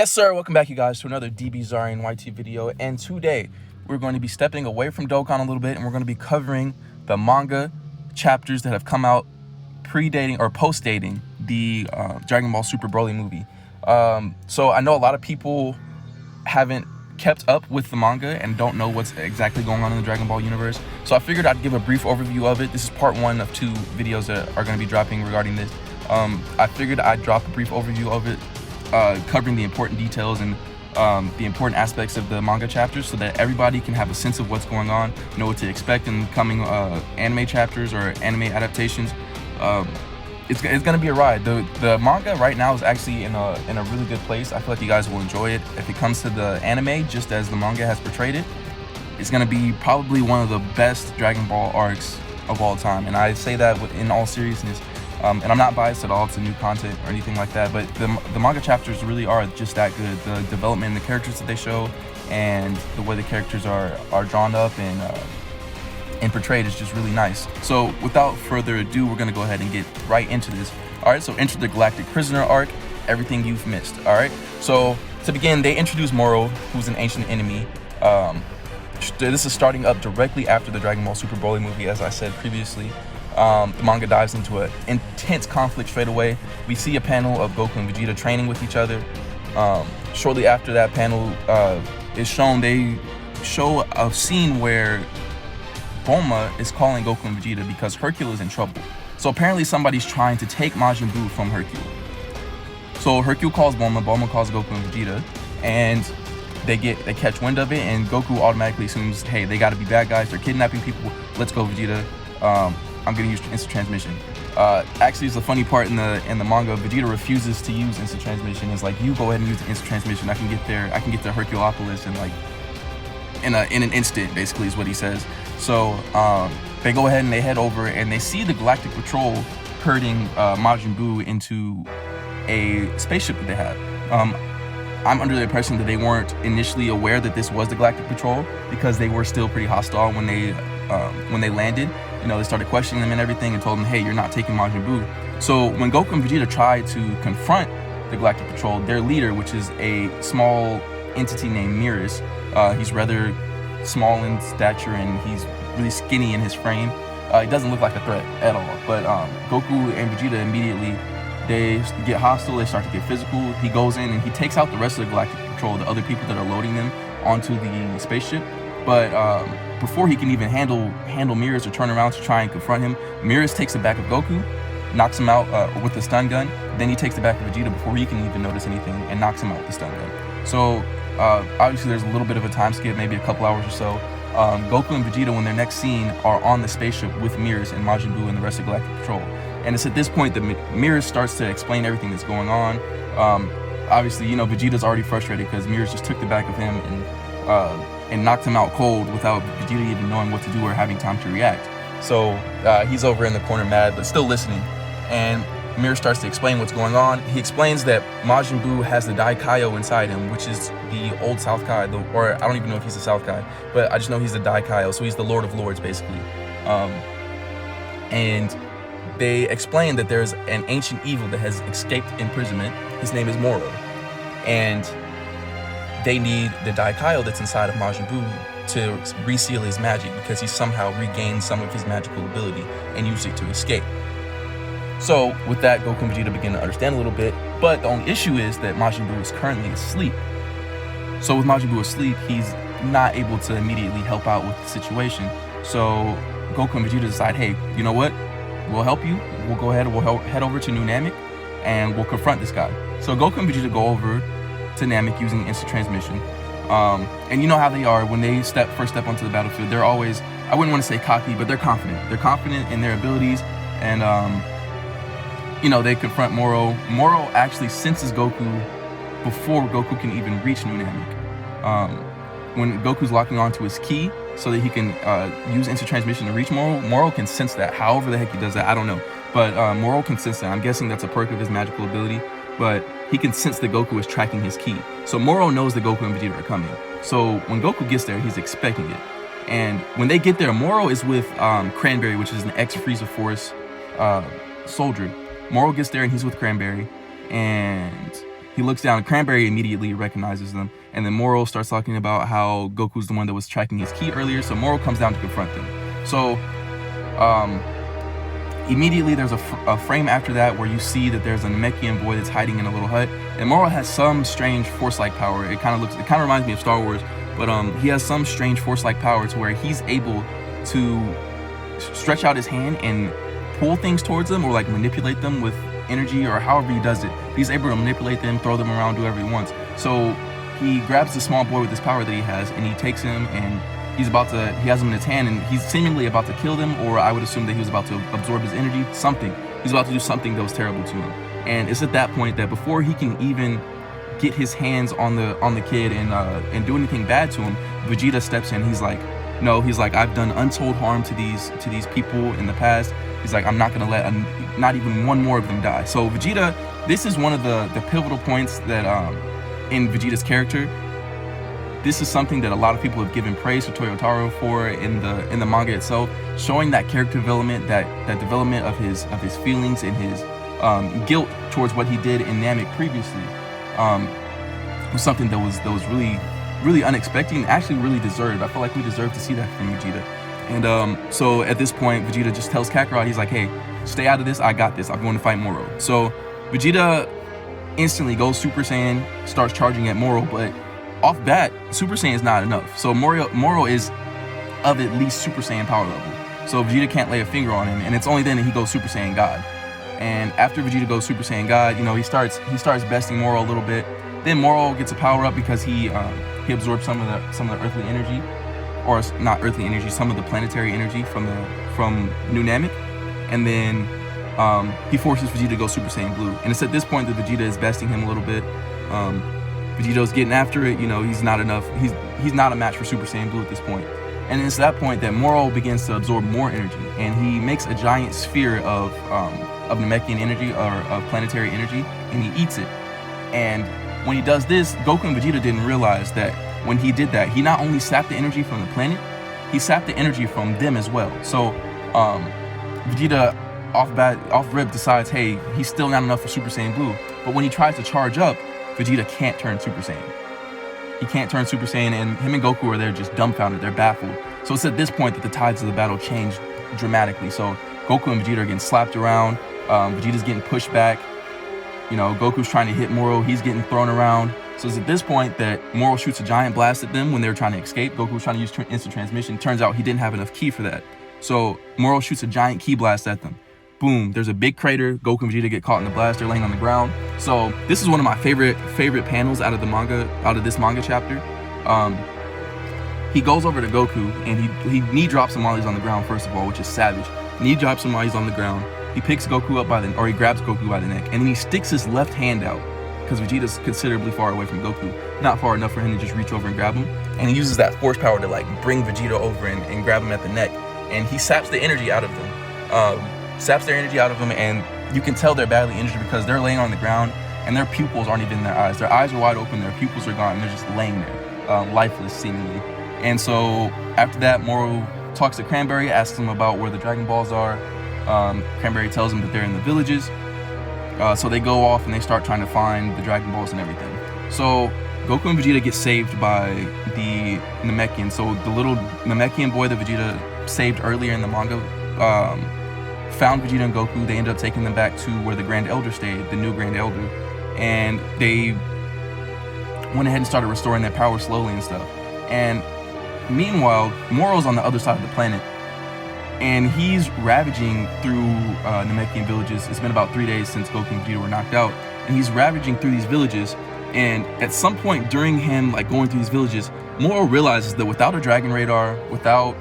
Yes, sir. Welcome back, you guys, to another DBS YT video. And today, we're going to be stepping away from Dokkan a little bit, and we're going to be covering the manga chapters that have come out predating or post-dating the Dragon Ball Super Broly movie. So I know a lot of people haven't kept up with the manga and don't know what's exactly going on in the Dragon Ball universe. So I figured I'd give a brief overview of it. This is part one of 2 videos that are going to be dropping regarding this. I figured I'd drop a brief overview of it, covering the important details and the important aspects of the manga chapters, so that everybody can have a sense of what's going on, know what to expect in coming anime chapters or anime adaptations. It's gonna be a ride. The manga right now is actually in a really good place. I feel like you guys will enjoy it. If it comes to the anime, just as the manga has portrayed it, it's gonna be probably one of the best Dragon Ball arcs of all time, and I say that in all seriousness. And I'm not biased at all to new content or anything like that, but the manga chapters really are just that good. The development in the characters that they show and the way the characters are drawn up and portrayed is just really nice. So without further ado, we're gonna go ahead and get right into this. All right, so enter the Galactic Prisoner arc, everything you've missed. All right, so to begin, they introduce Moro, who's an ancient enemy. This is starting up directly after the Dragon Ball Super Broly movie, as I said previously. The manga dives into an intense conflict straight away. We see a panel of Goku and Vegeta training with each other. Shortly after that panel is shown, they show a scene where Bulma is calling Goku and Vegeta because Hercule is in trouble. So apparently somebody's trying to take Majin Buu from Hercule. So Hercule calls Bulma, Bulma calls Goku and Vegeta, and they catch wind of it, and Goku automatically assumes, hey, they gotta be bad guys, they're kidnapping people, let's go, Vegeta. I'm gonna use instant transmission. Actually, it's a funny part in the manga. Vegeta refuses to use instant transmission. It's like, you go ahead and use the instant transmission. I can get to Herculeopolis in an instant, basically, is what he says. So they go ahead and they head over, and they see the Galactic Patrol herding Majin Buu into a spaceship that they have. I'm under the impression that they weren't initially aware that this was the Galactic Patrol, because they were still pretty hostile when they landed. You know, they started questioning them and everything and told them, hey, you're not taking Majin Buu. So when Goku and Vegeta tried to confront the Galactic Patrol, their leader, which is a small entity named Mirrors, he's rather small in stature and he's really skinny in his frame. He doesn't look like a threat at all. But Goku and Vegeta immediately, they get hostile, they start to get physical. He goes in and he takes out the rest of the Galactic Patrol, the other people that are loading them onto the spaceship. But before he can even handle Mirrors or turn around to try and confront him, Mirrors takes the back of Goku, knocks him out with the stun gun. Then he takes the back of Vegeta before he can even notice anything and knocks him out with the stun gun. So obviously there's a little bit of a time skip, maybe a couple hours or so. Goku and Vegeta, when they're next seen, are on the spaceship with Mirrors and Majin Buu and the rest of Galactic Patrol. And it's at this point that Mirrors starts to explain everything that's going on. Obviously, you know, Vegeta's already frustrated because Mirrors just took the back of him and knocked him out cold without Vegeta even knowing what to do or having time to react. So he's over in the corner mad, but still listening. And Mirror starts to explain what's going on. He explains that Majin Buu has the Daikaio inside him, which is the old South Kai, or I don't even know if he's a South Kai, but I just know he's the Daikaio, so he's the Lord of Lords, basically. And they explain that there's an ancient evil that has escaped imprisonment. His name is Moro. And they need the Daikaio that's inside of Majin Buu to reseal his magic, because he somehow regained some of his magical ability and used it to escape. So with that, Goku and Vegeta begin to understand a little bit, but the only issue is that Majin Buu is currently asleep. So with Majin Buu asleep, he's not able to immediately help out with the situation. So Goku and Vegeta decide, hey, you know what? We'll help you. We'll go ahead and we'll head over to New Namek and we'll confront this guy. So Goku and Vegeta go over to Namek using instant transmission. And you know how they are when they first step onto the battlefield. They're always, I wouldn't want to say cocky, but they're confident. They're confident in their abilities, and you know, they confront Moro. Moro actually senses Goku before Goku can even reach New Namek. When Goku's locking onto his ki so that he can use instant transmission to reach Moro, Moro can sense that. However the heck he does that, I don't know. But Moro can sense that. I'm guessing that's a perk of his magical ability. But he can sense that Goku is tracking his ki. So Moro knows that Goku and Vegeta are coming. So when Goku gets there, he's expecting it. And when they get there, Moro is with Cranberry, which is an ex-Frieza Force soldier. Moro gets there and he's with Cranberry. And he looks down. Cranberry immediately recognizes them, and then Moro starts talking about how Goku's the one that was tracking his ki earlier. So Moro comes down to confront them. So immediately there's a frame after that where you see that there's a Namekian boy that's hiding in a little hut, and Moro has some strange force-like power. It kind of reminds me of Star Wars, but he has some strange force-like power to where he's able to stretch out his hand and pull things towards them, or like manipulate them with energy, or however he does it. He's able to manipulate them, throw them around, do whatever he wants. So he grabs the small boy with this power that he has, and he takes him, and he has him in his hand, and he's seemingly about to kill them, or I would assume that he was about to absorb his energy, something. He's about to do something that was terrible to him. And it's at that point that before he can even get his hands on the kid and do anything bad to him, Vegeta steps in. He's like, no, he's like, I've done untold harm to these people in the past. He's like, I'm not gonna let not even one more of them die. So Vegeta, this is one of the pivotal points that in Vegeta's character. This is something that a lot of people have given praise to Toyotaro for in the manga itself, showing that character development, that development of his feelings and his guilt towards what he did in Namek previously, was something that was really, really unexpected and actually really deserved. I feel like we deserve to see that from Vegeta. And so at this point, Vegeta just tells Kakarot, he's like, hey, stay out of this, I got this, I'm going to fight Moro. So Vegeta instantly goes Super Saiyan, starts charging at Moro, but off bat, Super Saiyan is not enough. So Moro is of at least Super Saiyan power level. So Vegeta can't lay a finger on him, and it's only then that he goes Super Saiyan God. And after Vegeta goes Super Saiyan God, you know, he starts besting Moro a little bit. Then Moro gets a power up because he absorbs some of the earthly energy, or not earthly energy, some of the planetary energy from New Namek, and then he forces Vegeta to go Super Saiyan Blue. And it's at this point that Vegeta is besting him a little bit. Vegeto's getting after it, you know, he's not enough. He's not a match for Super Saiyan Blue at this point. And it's at that point that Moro begins to absorb more energy, and he makes a giant sphere of Namekian energy, or of planetary energy, and he eats it. And when he does this, Goku and Vegeta didn't realize that when he did that, he not only sapped the energy from the planet, he sapped the energy from them as well. So Vegeta off rip decides, hey, he's still not enough for Super Saiyan Blue. But when he tries to charge up, Vegeta can't turn Super Saiyan. He can't turn Super Saiyan, and him and Goku are there just dumbfounded. They're baffled. So it's at this point that the tides of the battle change dramatically. So Goku and Vegeta are getting slapped around. Vegeta's getting pushed back. You know, Goku's trying to hit Moro. He's getting thrown around. So it's at this point that Moro shoots a giant blast at them when they were trying to escape. Goku was trying to use instant transmission. Turns out he didn't have enough ki for that. So Moro shoots a giant ki blast at them. Boom, there's a big crater. Goku and Vegeta get caught in the blast. They're laying on the ground. So this is one of my favorite panels out of this manga chapter. He goes over to Goku and he knee drops him while he's on the ground, first of all, which is savage. Knee drops him while he's on the ground. He picks Goku up he grabs Goku by the neck, and then he sticks his left hand out, because Vegeta's considerably far away from Goku. Not far enough for him to just reach over and grab him. And he uses that force power to like bring Vegeta over and grab him at the neck. And he saps the energy out of them. Saps their energy out of them, and you can tell they're badly injured because they're laying on the ground and their pupils aren't even in their eyes. Their eyes are wide open, their pupils are gone, and they're just laying there, lifeless seemingly. And so after that, Moro talks to Cranberry, asks him about where the Dragon Balls are. Cranberry tells him that they're in the villages. So they go off and they start trying to find the Dragon Balls and everything. So Goku and Vegeta get saved by the Namekian. So the little Namekian boy that Vegeta saved earlier in the manga found Vegeta and Goku. They ended up taking them back to where the Grand Elder stayed, the new Grand Elder. And they went ahead and started restoring their power slowly and stuff. And meanwhile, Moro's on the other side of the planet, and he's ravaging through Namekian villages. It's been about 3 days since Goku and Vegeta were knocked out, and he's ravaging through these villages. And at some point during him like going through these villages, Moro realizes that without a dragon radar, without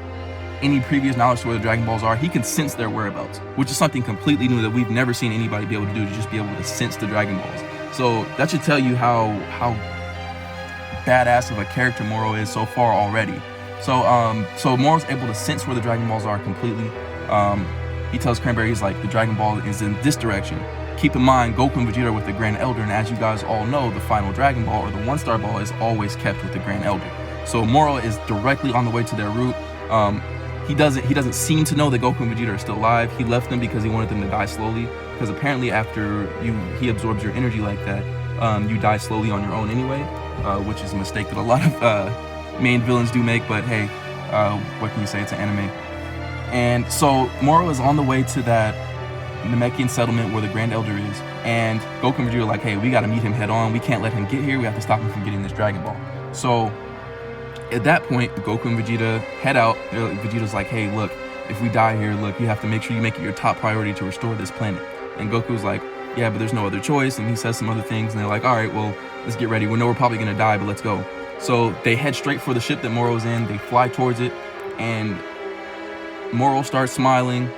any previous knowledge to where the Dragon Balls are, he can sense their whereabouts, which is something completely new that we've never seen anybody be able to do, to just be able to sense the Dragon Balls. So that should tell you how badass of a character Moro is so far already. So Moro's able to sense where the Dragon Balls are completely. He tells Cranberry, he's like, the Dragon Ball is in this direction. Keep in mind, Goku and Vegeta are with the Grand Elder, and as you guys all know, the final Dragon Ball, or the one-star ball, is always kept with the Grand Elder. So Moro is directly on the way to their route. He doesn't seem to know that Goku and Vegeta are still alive. He left them because he wanted them to die slowly, because apparently after he absorbs your energy like that, you die slowly on your own anyway, which is a mistake that a lot of main villains do make, but hey, what can you say, it's an anime. And so Moro is on the way to that Namekian settlement where the Grand Elder is, and Goku and Vegeta are like, hey, we gotta meet him head on, we can't let him get here, we have to stop him from getting this Dragon Ball. So at that point, Goku and Vegeta head out. Vegeta's like, hey, look, if we die here, look, you have to make sure you make it your top priority to restore this planet. And Goku's like, yeah, but there's no other choice, and he says some other things, and they're like, all right, well, let's get ready, we know we're probably gonna die, but let's go. So they head straight for the ship that Moro's in, they fly towards it, and Moro starts smiling,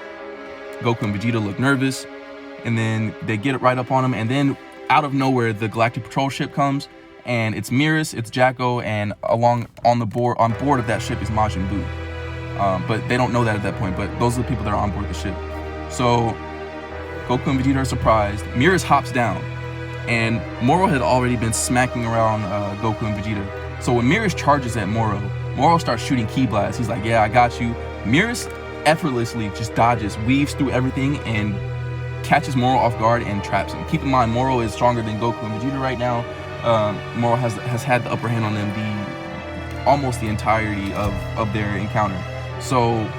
Goku and Vegeta look nervous, and then they get it right up on him, and then out of nowhere the Galactic Patrol ship comes, and it's Mirrors, it's Jacko, and on board of that ship is Majin Buu. But they don't know that at that point, but those are the people that are on board the ship. So Goku and Vegeta are surprised. Mirrors hops down, and Moro had already been smacking around Goku and Vegeta. So when Mirrors charges at Moro starts shooting ki blasts. He's like, yeah, I got you. Mirrors effortlessly just dodges, weaves through everything, and catches Moro off guard and traps him. Keep in mind, Moro is stronger than Goku and Vegeta right now. Moro has had the upper hand on them almost the entirety of their encounter. So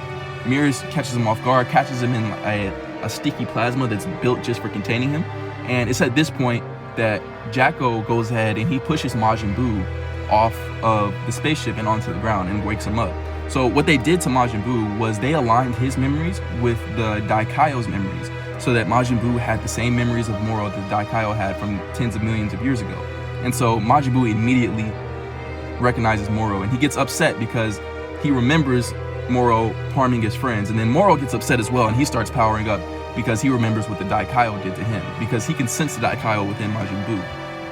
Mirrors catches him off guard, catches him in a sticky plasma that's built just for containing him. And it's at this point that Jacko goes ahead and he pushes Majin Buu off of the spaceship and onto the ground and wakes him up. So what they did to Majin Buu was they aligned his memories with the Daikaio's memories, so that Majin Buu had the same memories of Moro that Daikaio had from tens of millions of years ago. And so Majin Buu immediately recognizes Moro, and he gets upset because he remembers Moro harming his friends. And then Moro gets upset as well, and he starts powering up because he remembers what the Daikaio did to him, because he can sense the Daikaio within Majin Buu.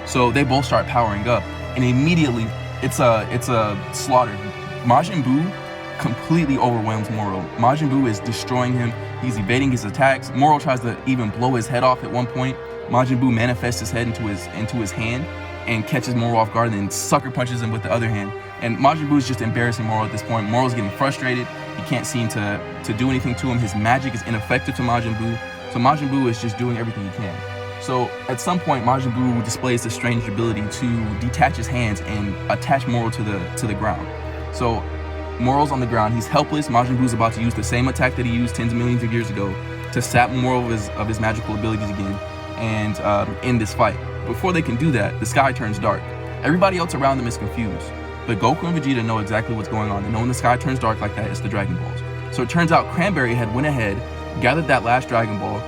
So they both start powering up, and immediately it's a slaughter. Majin Buu completely overwhelms Moro. Majin Buu is destroying him. He's evading his attacks. Moro tries to even blow his head off at one point. Majin Buu manifests his head into his hand and catches Moro off guard, and then sucker punches him with the other hand. And Majin Buu is just embarrassing Moro at this point. Moro's getting frustrated. He can't seem to do anything to him. His magic is ineffective to Majin Buu. So Majin Buu is just doing everything he can. So at some point, Majin Buu displays this strange ability to detach his hands and attach Moro to the ground. So Moro's on the ground, he's helpless. Majin Buu's about to use the same attack that he used tens of millions of years ago to sap Moro of his magical abilities again and end this fight. Before they can do that, the sky turns dark. Everybody else around them is confused, but Goku and Vegeta know exactly what's going on. They know when the sky turns dark like that, it's the Dragon Balls. So it turns out Cranberry had went ahead, gathered that last Dragon Ball,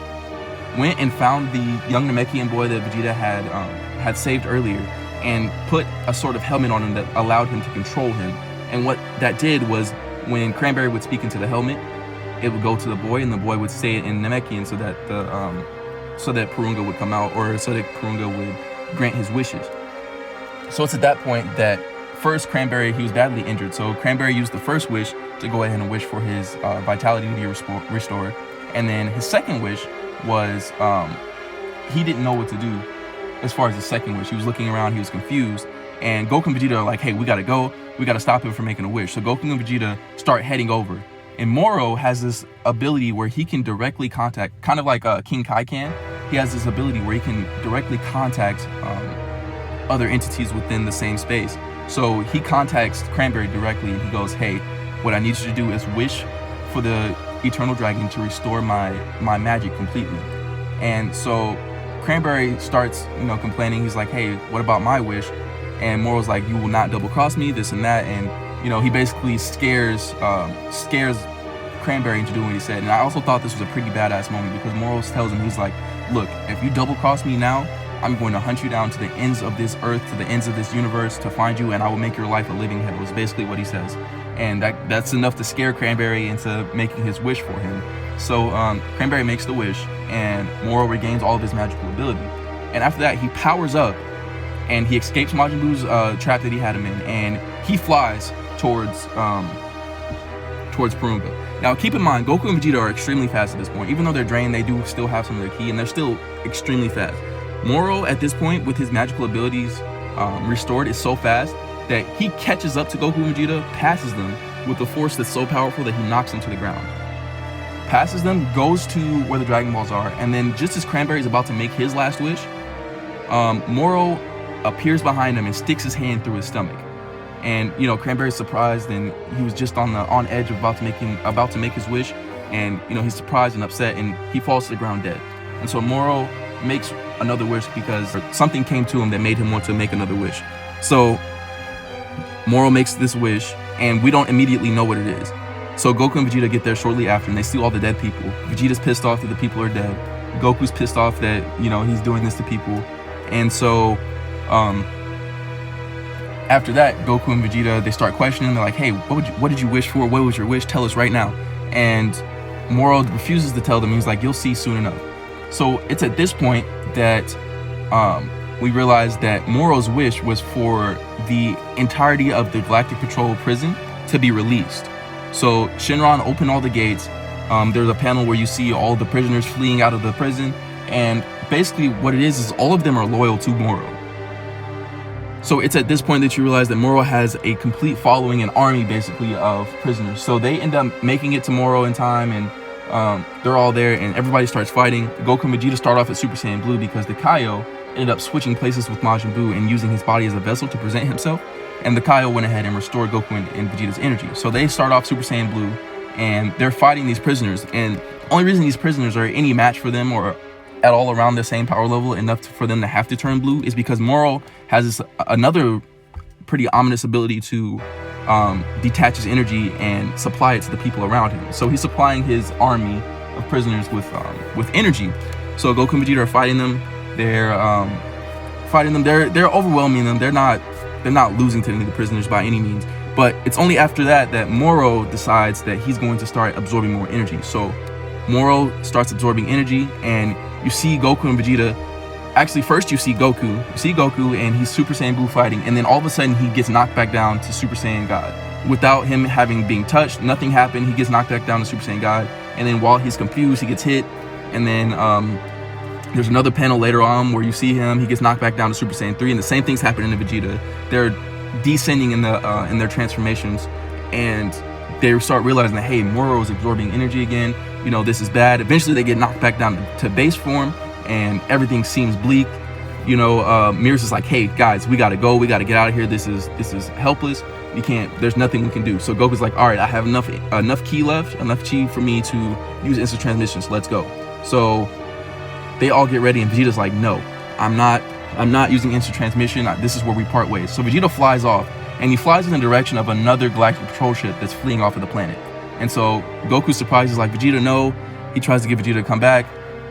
went and found the young Namekian boy that Vegeta had saved earlier, and put a sort of helmet on him that allowed him to control him. And what that did was, when Cranberry would speak into the helmet, it would go to the boy, and the boy would say it in Namekian so that Purunga would come out, or so that Purunga would grant his wishes. So it's at that point that first Cranberry, he was badly injured, so Cranberry used the first wish to go ahead and wish for his vitality to be restored. And then his second wish was, he didn't know what to do as far as his second wish. He was looking around, he was confused, and Goku and Vegeta are like, hey, we gotta go, we gotta stop him from making a wish. So Goku and Vegeta start heading over, and Moro has this ability where he can directly contact, kind of like King Kai can. He has this ability where he can directly contact other entities within the same space. So he contacts Cranberry directly, and he goes, hey, what I need you to do is wish for the Eternal Dragon to restore my magic completely. And so Cranberry starts, complaining. He's like, hey, what about my wish? And Moro's like, you will not double cross me, this and that. And he basically scares Cranberry into doing what he said. And I also thought this was a pretty badass moment, because Moro tells him, he's like, look, if you double cross me now, I'm going to hunt you down to the ends of this earth, to the ends of this universe, to find you, and I will make your life a living hell, is basically what he says. And that's enough to scare Cranberry into making his wish for him. So Cranberry makes the wish, and Moro regains all of his magical ability. And after that, he powers up, and he escapes Majin Buu's trap that he had him in, and he flies towards Purunga. Now, keep in mind, Goku and Vegeta are extremely fast at this point. Even though they're drained, they do still have some of their ki, and they're still extremely fast. Moro, at this point, with his magical abilities restored, is so fast that he catches up to Goku and Vegeta, passes them with a force that's so powerful that he knocks them to the ground. Passes them, goes to where the Dragon Balls are, and then just as Cranberry is about to make his last wish, Moro appears behind him and sticks his hand through his stomach. And you know, Cranberry's surprised, and he was just on edge of about to make his wish, and you know, he's surprised and upset, and he falls to the ground dead. And so Moro makes another wish because something came to him that made him want to make another wish. So Moro makes this wish, and we don't immediately know what it is. So Goku and Vegeta get there shortly after, and they see all the dead people. Vegeta's pissed off that the people are dead. Goku's pissed off that, you know, he's doing this to people. And so after that, Goku and Vegeta, they start questioning. They're like, hey, what did you wish for? What was your wish? Tell us right now. And Moro refuses to tell them. He's like, you'll see soon enough. So it's at this point that we realize that Moro's wish was for the entirety of the Galactic Patrol prison to be released. So Shinron opened all the gates. There's a panel where you see all the prisoners fleeing out of the prison, and basically what it is all of them are loyal to Moro. So it's at this point that you realize that Moro has a complete following, an army basically of prisoners. So they end up making it to Moro in time, and they're all there, and everybody starts fighting. Goku and Vegeta start off at Super Saiyan Blue because the Kaio ended up switching places with Majin Buu and using his body as a vessel to present himself. And the Kaio went ahead and restored Goku and Vegeta's energy. So they start off Super Saiyan Blue, and they're fighting these prisoners. And the only reason these prisoners are any match for them or at all around the same power level enough for them to have to turn blue is because Moro has another pretty ominous ability to detach his energy and supply it to the people around him. So he's supplying his army of prisoners with energy. So Goku and Vegeta are fighting them. They're fighting them. They're overwhelming them. They're not losing to any of the prisoners by any means. But it's only after that Moro decides that he's going to start absorbing more energy. So Moro starts absorbing energy, and you see Goku and Vegeta. Actually, first you see Goku and he's Super Saiyan Blue fighting, and then all of a sudden he gets knocked back down to Super Saiyan God. Without him being touched, nothing happened. He gets knocked back down to Super Saiyan God, and then while he's confused, he gets hit, and then there's another panel later on where you see him, he gets knocked back down to Super Saiyan 3, and the same thing's happening to Vegeta. They're descending in their transformations, and they start realizing that, hey, Moro is absorbing energy again. You know, this is bad. Eventually they get knocked back down to base form, and everything seems bleak. You know, Mirror's is like, hey guys, we gotta go, we gotta get out of here. This is helpless. We can't, there's nothing we can do. So Goku's like, all right, I have enough ki left, enough chi for me to use instant transmissions. Let's go. So they all get ready, and Vegeta's like, no, I'm not using instant transmission. This is where we part ways. So Vegeta flies off, and he flies in the direction of another Galactic Patrol ship that's fleeing off of the planet. And so Goku's surprised. He's like, Vegeta, no. He tries to get Vegeta to come back.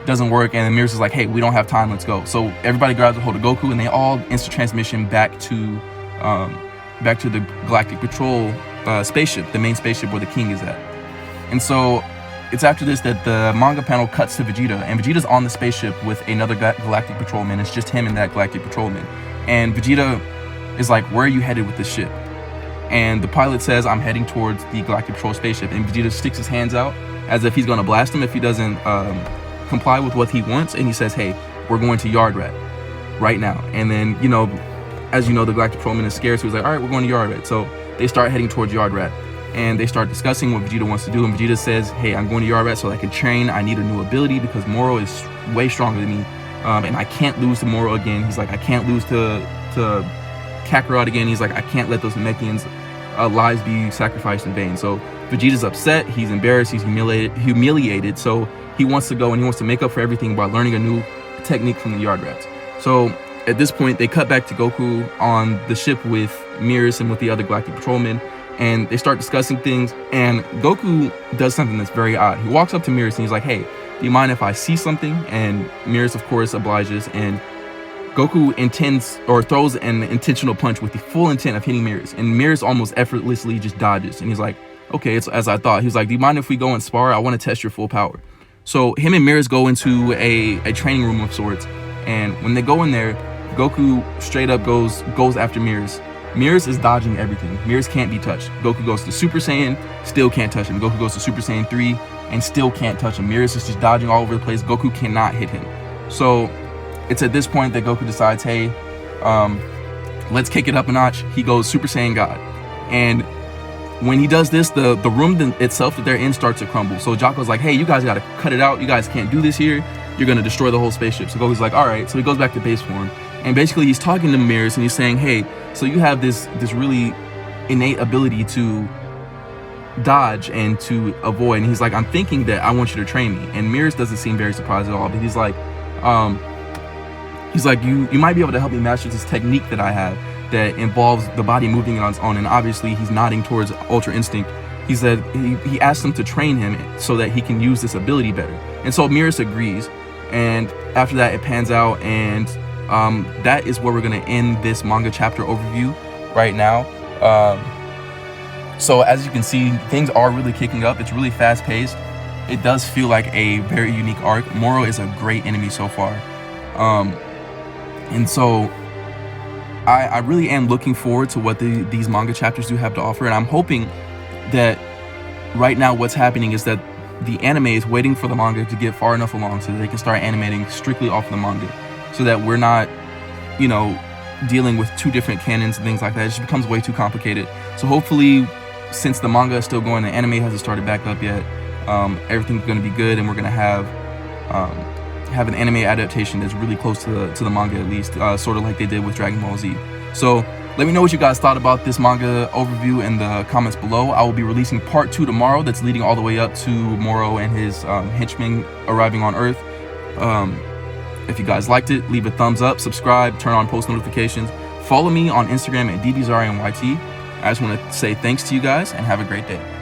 Doesn't work. And then Mirror's is like, hey, we don't have time. Let's go. So everybody grabs a hold of Goku, and they all instant transmission back to the Galactic Patrol spaceship, the main spaceship where the king is at. And so it's after this that the manga panel cuts to Vegeta, and Vegeta's on the spaceship with another Galactic Patrolman. It's just him and that Galactic Patrolman. And Vegeta is like, where are you headed with this ship? And the pilot says, I'm heading towards the Galactic Patrol spaceship. And Vegeta sticks his hands out as if he's going to blast him if he doesn't comply with what he wants. And he says, hey, we're going to Yard Rat right now. And then, you know, as you know, the Galactic Patrolman is scared. So he's like, all right, we're going to Yard Rat. So they start heading towards Yard Rat. And they start discussing what Vegeta wants to do. And Vegeta says, hey, I'm going to Yard Rat so I can train. I need a new ability because Moro is way stronger than me. And I can't lose to Moro again. He's like, I can't lose to Kakarot again. He's like, I can't let those Namekians' lives be sacrificed in vain. So Vegeta's upset, he's embarrassed, he's humiliated. So he wants to go and he wants to make up for everything by learning a new technique from the Yard Rats. So at this point, they cut back to Goku on the ship with Mirrors and with the other Galactic Patrolmen, and they start discussing things. And Goku does something that's very odd. He walks up to Mirrors and he's like, hey, do you mind if I see something? And Mirrors, of course, obliges, and Goku intends or throws an intentional punch with the full intent of hitting Mirrors, and Mirrors almost effortlessly just dodges. And he's like, okay, it's as I thought. He was like, do you mind if we go and spar? I want to test your full power. So him and Mirrors go into a training room of sorts, and when they go in there, Goku straight up goes after Mirrors. Mirrors is dodging everything. Mirrors can't be touched. Goku goes to Super Saiyan, still can't touch him. Goku goes to Super Saiyan 3 and still can't touch him. Mirrors is just dodging all over the place. Goku cannot hit him. So it's at this point that Goku decides, hey, let's kick it up a notch. He goes Super Saiyan God. And when he does this, the room itself that they're in starts to crumble. So Jocko's like, hey, you guys got to cut it out. You guys can't do this here. You're going to destroy the whole spaceship. So Goku's like, all right. So he goes back to base form. And basically he's talking to Mirrors and he's saying, hey, so you have this really innate ability to dodge and to avoid. And he's like, I'm thinking that I want you to train me. And Mirrors doesn't seem very surprised at all, but he's like, you might be able to help me master this technique that I have that involves the body moving on its own. And obviously he's nodding towards Ultra Instinct. He said he asked him to train him so that he can use this ability better. And so Mirrors agrees. And after that, it pans out, and that is where we're going to end this manga chapter overview right now. So as you can see, things are really kicking up. It's really fast paced. It does feel like a very unique arc. Moro is a great enemy so far. And so I really am looking forward to what these manga chapters do have to offer. And I'm hoping that right now what's happening is that the anime is waiting for the manga to get far enough along so that they can start animating strictly off the manga, so that we're not, you know, dealing with two different canons and things like that. It just becomes way too complicated. So hopefully, since the manga is still going, the anime hasn't started back up yet, everything's going to be good, and we're going to have an anime adaptation that's really close to the manga, at least, sort of like they did with Dragon Ball Z. So let me know what you guys thought about this manga overview in the comments below. I will be releasing part 2 tomorrow, that's leading all the way up to Moro and his henchmen arriving on Earth. If you guys liked it, leave a thumbs up, subscribe, turn on post notifications. Follow me on Instagram at DBS Broly. I just want to say thanks to you guys and have a great day.